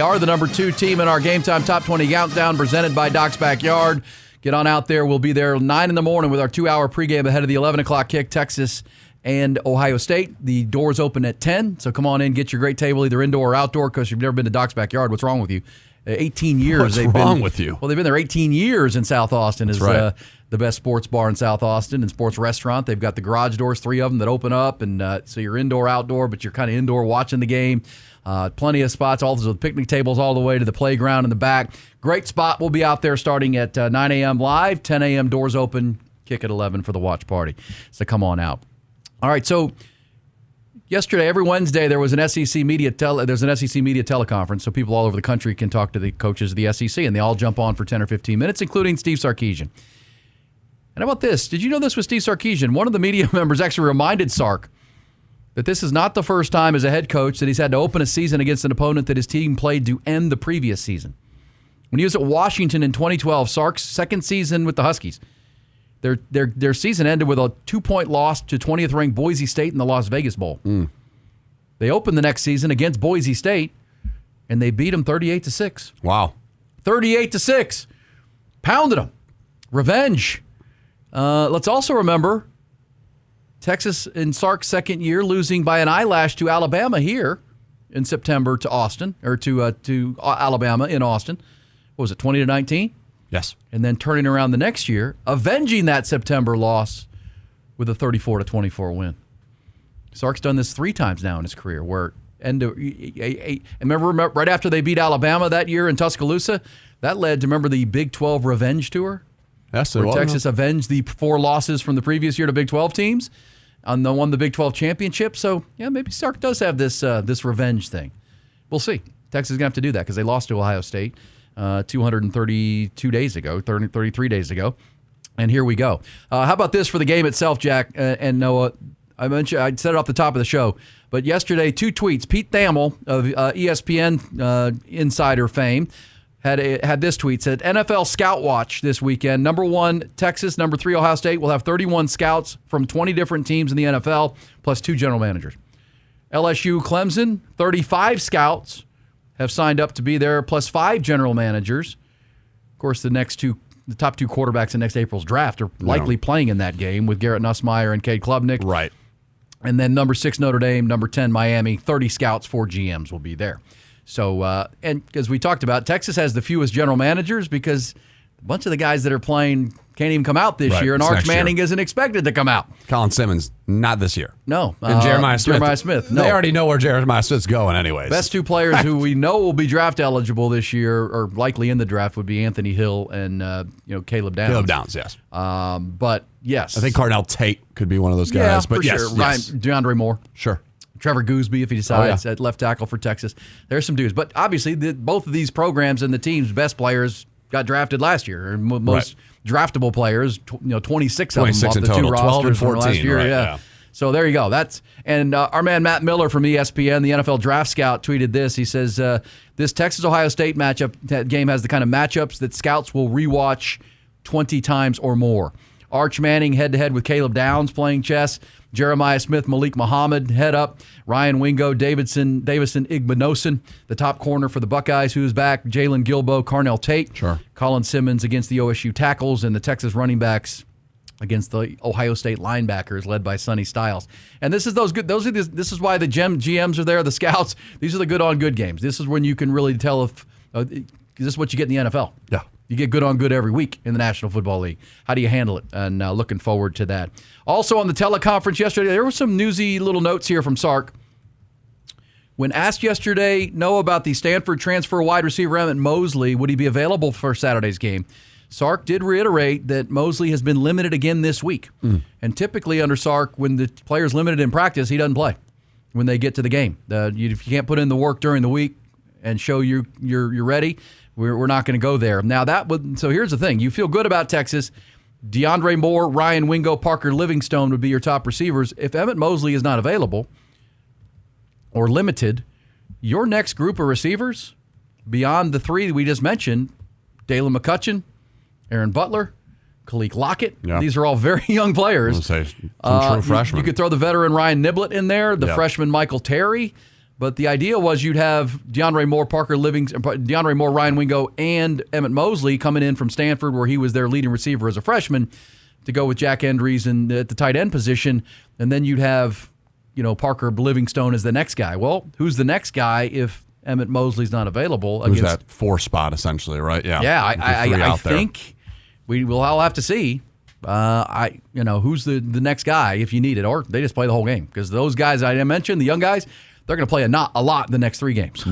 are the number 2 team in our Game Time Top 20 Countdown presented by Doc's Backyard. Get on out there. We'll be there 9 in the morning with our 2-hour pregame ahead of the 11 o'clock kick, Texas and Ohio State. The doors open at 10, so come on in, get your great table, either indoor or outdoor, because you've never been to Doc's Backyard. What's wrong with you? 18 years. What's wrong with you? Well, they've been there 18 years in South Austin. That's right. The best sports bar in South Austin and sports restaurant. They've got the garage doors, 3 of them that open up, and so you're indoor, outdoor, but you're kind of indoor watching the game. Plenty of spots, all those picnic tables all the way to the playground in the back. Great spot. We'll be out there starting at 9 a.m. live, 10 a.m. doors open, kick at 11 for the watch party. So come on out. All right, so yesterday, every Wednesday, there was an SEC media teleconference, so people all over the country can talk to the coaches of the SEC, and they all jump on for 10 or 15 minutes, including Steve Sarkisian. And how about this? Did you know this was Steve Sarkisian? One of the media members actually reminded Sark that this is not the first time as a head coach that he's had to open a season against an opponent that his team played to end the previous season. When he was at Washington in 2012, Sark's second season with the Huskies, their season ended with a 2-point loss to 20th-ranked Boise State in the Las Vegas Bowl. They opened the next season against Boise State, and they beat them 38-6. Wow. 38-6. Pounded them. Revenge. Let's also remember Texas in Sark's second year losing by an eyelash to Alabama here in September to Austin, or to Alabama in Austin. What was it, 20-19? Yes. And then turning around the next year, avenging that September loss with a 34-24 win. Sark's done this 3 times now in his career. Remember right after they beat Alabama that year in Tuscaloosa, that led to, remember, the Big 12 revenge tour? Yes, where Texas avenged the 4 losses from the previous year to Big 12 teams and won the Big 12 championship. So, yeah, maybe Sark does have this revenge thing. We'll see. Texas is going to have to do that because they lost to Ohio State 232 days ago, 33 days ago. And here we go. How about this for the game itself, Jack and Noah? I said it off the top of the show, but yesterday, 2 tweets. Pete Thamel of ESPN insider fame had this tweet, said, NFL Scout Watch this weekend. Number 1, Texas. Number 3, Ohio State will have 31 scouts from 20 different teams in the NFL, plus 2 general managers. LSU Clemson, 35 scouts have signed up to be there, plus 5 general managers. Of course, the top 2 quarterbacks in next April's draft are likely playing in that game with Garrett Nussmeier and Cade Klubnik. Right. And then number 6, Notre Dame, number 10, Miami, 30 scouts, 4 GMs will be there. So, and as we talked about, Texas has the fewest general managers because a bunch of the guys that are playing can't even come out this year, and Arch Manning isn't expected to come out. Colin Simmons, not this year. No. And Jeremiah Smith. No. They already know where Jeremiah Smith's going anyways. Best 2 players who we know will be draft eligible this year, or likely in the draft, would be Anthony Hill and Caleb Downs. Caleb Downs, yes. But, yes. I think Cardell Tate could be one of those guys. But for yes, sure. yes. DeAndre Moore. Sure. Trevor Gooseby, if he decides, at left tackle for Texas. There's some dudes. But obviously, both of these programs and the team's best players got drafted last year. Most draftable players, 26 of them off the total, 2 rosters 12 and 14, from last year. right, Yeah. So there you go. Our man Matt Miller from ESPN, the NFL Draft Scout, tweeted this. He says, this Texas-Ohio State game has the kind of matchups that scouts will rewatch 20 times or more. Arch Manning head-to-head with Caleb Downs playing chess. Jeremiah Smith, Malik Muhammad head up. Ryan Wingo, Davison Igbinosun, the top corner for the Buckeyes, who's back. Jalen Gilbo, Carnell Tate. Sure. Colin Simmons against the OSU tackles, and the Texas running backs against the Ohio State linebackers led by Sonny Styles. And this is this is why the GMs are there, the scouts. These are the good on good games. This is when you can really tell if this is what you get in the NFL. Yeah. You get good on good every week in the National Football League. How do you handle it? And looking forward to that. Also on the teleconference yesterday, there were some newsy little notes here from Sark. When asked yesterday, Noah, about the Stanford transfer wide receiver Emmett Mosley, would he be available for Saturday's game? Sark did reiterate that Mosley has been limited again this week. And typically under Sark, when the player's limited in practice, he doesn't play when they get to the game. If you can't put in the work during the week and show you're ready, we're not going to go there. Now so here's the thing. You feel good about Texas. DeAndre Moore, Ryan Wingo, Parker Livingstone would be your top receivers. If Emmett Mosley is not available or limited, your next group of receivers, beyond the 3 that we just mentioned, Dalen McCutcheon, Aaron Butler, Khalil Lockett. Yeah. These are all very young players. Some true freshmen. You could throw the veteran Ryan Niblett in there, the freshman Michael Terry. But the idea was you'd have DeAndre Moore, Ryan Wingo, and Emmett Mosley coming in from Stanford, where he was their leading receiver as a freshman, to go with Jack Endries at the tight end position. And then you'd have, Parker Livingstone as the next guy. Well, who's the next guy if Emmett Mosley's not available? Who's that 4 spot, essentially, right? Yeah. Yeah, I think we will all have to see. Who's the next guy if you need it, or they just play the whole game, because those guys I mentioned, the young guys, they're going to play a lot the next 3 games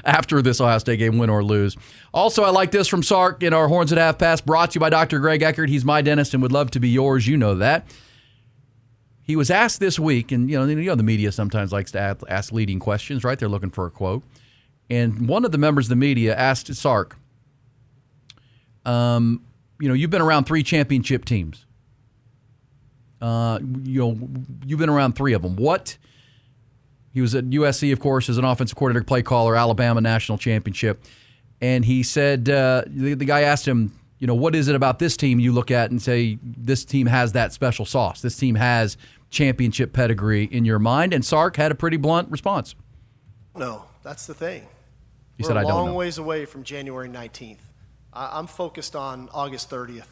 after this Ohio State game, win or lose. Also, I like this from Sark in our Horns at Half Past, brought to you by Dr. Greg Eckert. He's my dentist and would love to be yours. You know that. He was asked this week, and the media sometimes likes to ask leading questions, right? They're looking for a quote. And one of the members of the media asked Sark, you've been around 3 championship teams. You've been around 3 of them. He was at USC, of course, as an offensive coordinator, play caller, Alabama national championship. And he said, the guy asked him, what is it about this team you look at and say, this team has that special sauce? This team has championship pedigree in your mind? And Sark had a pretty blunt response. No, that's the thing. He said, I don't know. We're a long ways away from January 19th. I'm focused on August 30th.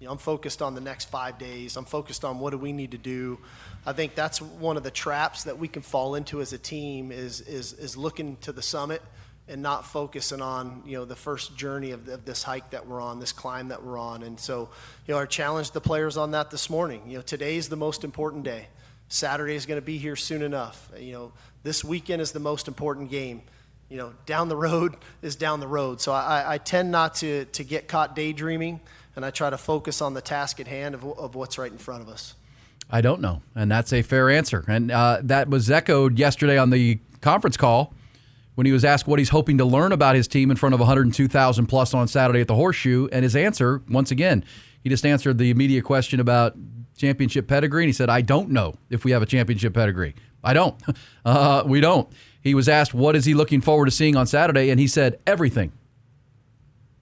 I'm focused on the next 5 days. I'm focused on what do we need to do. I think that's one of the traps that we can fall into as a team is looking to the summit and not focusing on, the first journey of this hike that we're on, this climb that we're on. And so, I challenged the players on that this morning. Today's the most important day. Saturday is going to be here soon enough. This weekend is the most important game. Down the road is down the road. So I tend not to get caught daydreaming, and I try to focus on the task at hand of what's right in front of us. I don't know, and that's a fair answer. And that was echoed yesterday on the conference call when he was asked what he's hoping to learn about his team in front of 102,000 plus on Saturday at the Horseshoe. And his answer, once again, he just answered the immediate question about championship pedigree, and he said, I don't know if we have a championship pedigree. I don't. We don't. He was asked what is he looking forward to seeing on Saturday, and he said everything.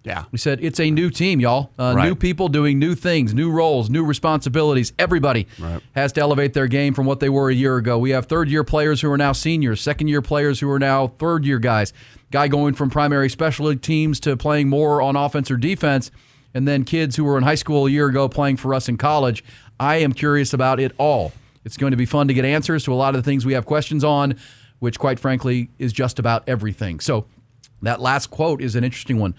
Yeah. We said it's a new team, y'all. Right. New people doing new things, new roles, new responsibilities. Everybody has to elevate their game from what they were a year ago. We have third-year players who are now seniors, second-year players who are now third-year guys, guy going from primary specialty teams to playing more on offense or defense, and then kids who were in high school a year ago playing for us in college. I am curious about it all. It's going to be fun to get answers to a lot of the things we have questions on, which, quite frankly, is just about everything. So that last quote is an interesting one.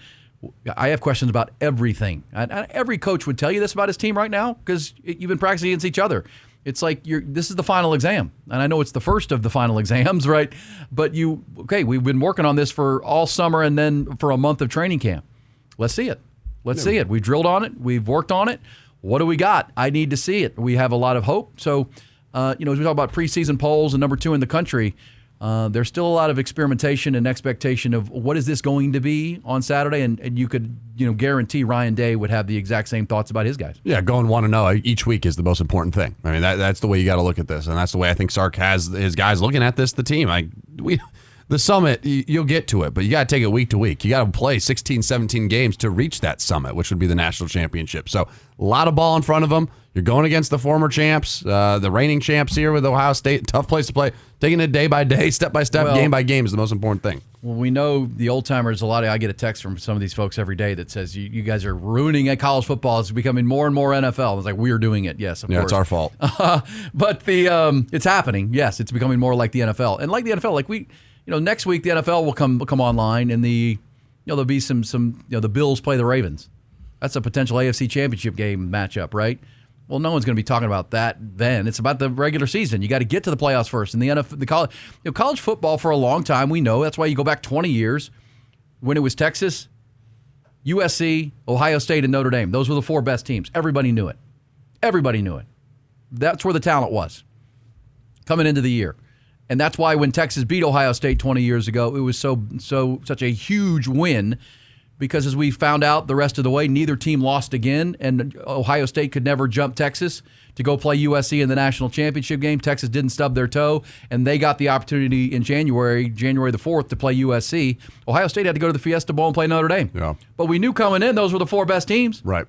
I have questions about everything. And every coach would tell you this about his team right now because you've been practicing against each other. It's like this is the final exam. And I know it's the first of the final exams, right? But we've been working on this for all summer and then for a month of training camp. Let's see it. Let's see it. We drilled on it. We've worked on it. What do we got? I need to see it. We have a lot of hope. So, as we talk about preseason polls and number 2 in the country, there's still a lot of experimentation and expectation of what is this going to be on Saturday, and you could guarantee Ryan Day would have the exact same thoughts about his guys. Yeah, going 1-0 each week is the most important thing. I mean, that's the way you got to look at this, and that's the way I think Sark has his guys looking at this. The team, the summit, you'll get to it, but you got to take it week to week. You got to play 16, 17 games to reach that summit, which would be the national championship. So a lot of ball in front of them. You're going against the former champs, the reigning champs here with Ohio State. Tough place to play. Taking it day by day, step by step, game by game is the most important thing. Well, we know the old timers. I get a text from some of these folks every day that says you guys are ruining college football. It's becoming more and more NFL. It's like we're doing it. Yes, of course. It's our fault. But it's happening. Yes, it's becoming more like the NFL. And like the NFL, next week the NFL will come online, and there'll be some the Bills play the Ravens. That's a potential AFC Championship game matchup, right? Well, no one's going to be talking about that then. It's about the regular season. You got to get to the playoffs first. And the NFL, college football for a long time, we know that's why you go back 20 years when it was Texas, USC, Ohio State, and Notre Dame. Those were the 4 best teams. Everybody knew it. Everybody knew it. That's where the talent was coming into the year. And that's why when Texas beat Ohio State 20 years ago, it was such a huge win. Because as we found out the rest of the way, neither team lost again, and Ohio State could never jump Texas to go play USC in the national championship game. Texas didn't stub their toe, and they got the opportunity in January the 4th, to play USC. Ohio State had to go to the Fiesta Bowl and play Notre Dame. Yeah. But we knew coming in those were the 4 best teams. Right.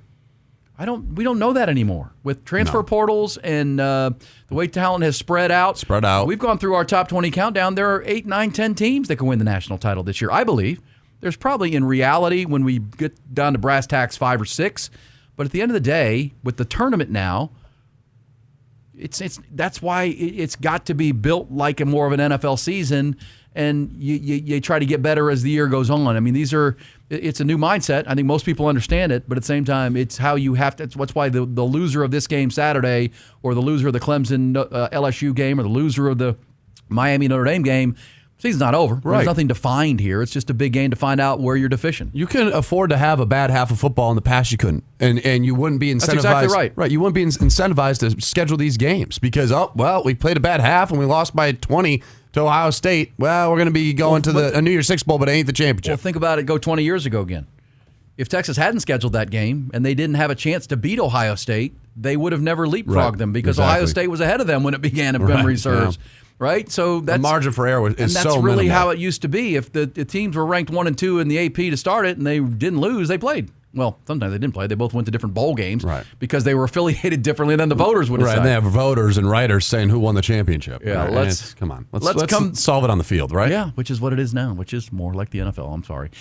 We don't know that anymore. With transfer portals and the way talent has spread out. We've gone through our top 20 countdown. There are 8, 9, 10 teams that can win the national title this year. I believe there's probably, in reality, when we get down to brass tacks, 5 or 6. But at the end of the day, with the tournament now, that's why it's got to be built like a more of an NFL season. And you try to get better as the year goes on. I mean, it's a new mindset. I think most people understand it, but at the same time, it's how you have to. That's why the loser of this game Saturday, or the loser of the Clemson LSU game, or the loser of the Miami Notre Dame game, season's not over. There's nothing defined here. It's just a big game to find out where you're deficient. You can afford to have a bad half of football. In the past, you couldn't, and you wouldn't be incentivized. That's exactly right. Right, you wouldn't be incentivized to schedule these games because we played a bad half and we lost by 20. To Ohio State, we're going to be going to a New Year's Six Bowl, but it ain't the championship. Well, think about it. Go 20 years ago again. If Texas hadn't scheduled that game and they didn't have a chance to beat Ohio State, they would have never leapfrogged them because Ohio State was ahead of them when it began, if memory serves. Yeah. Right? So that's, the margin for error is so minimal. That's really how it used to be. If the teams were ranked 1 and 2 in the AP to start it and they didn't lose, they played. Well, sometimes they didn't play. They both went to different bowl games because they were affiliated differently than the voters would decide. And they have voters and writers saying who won the championship. Yeah, let's solve it on the field, right? Yeah, which is what it is now, which is more like the NFL. I'm sorry.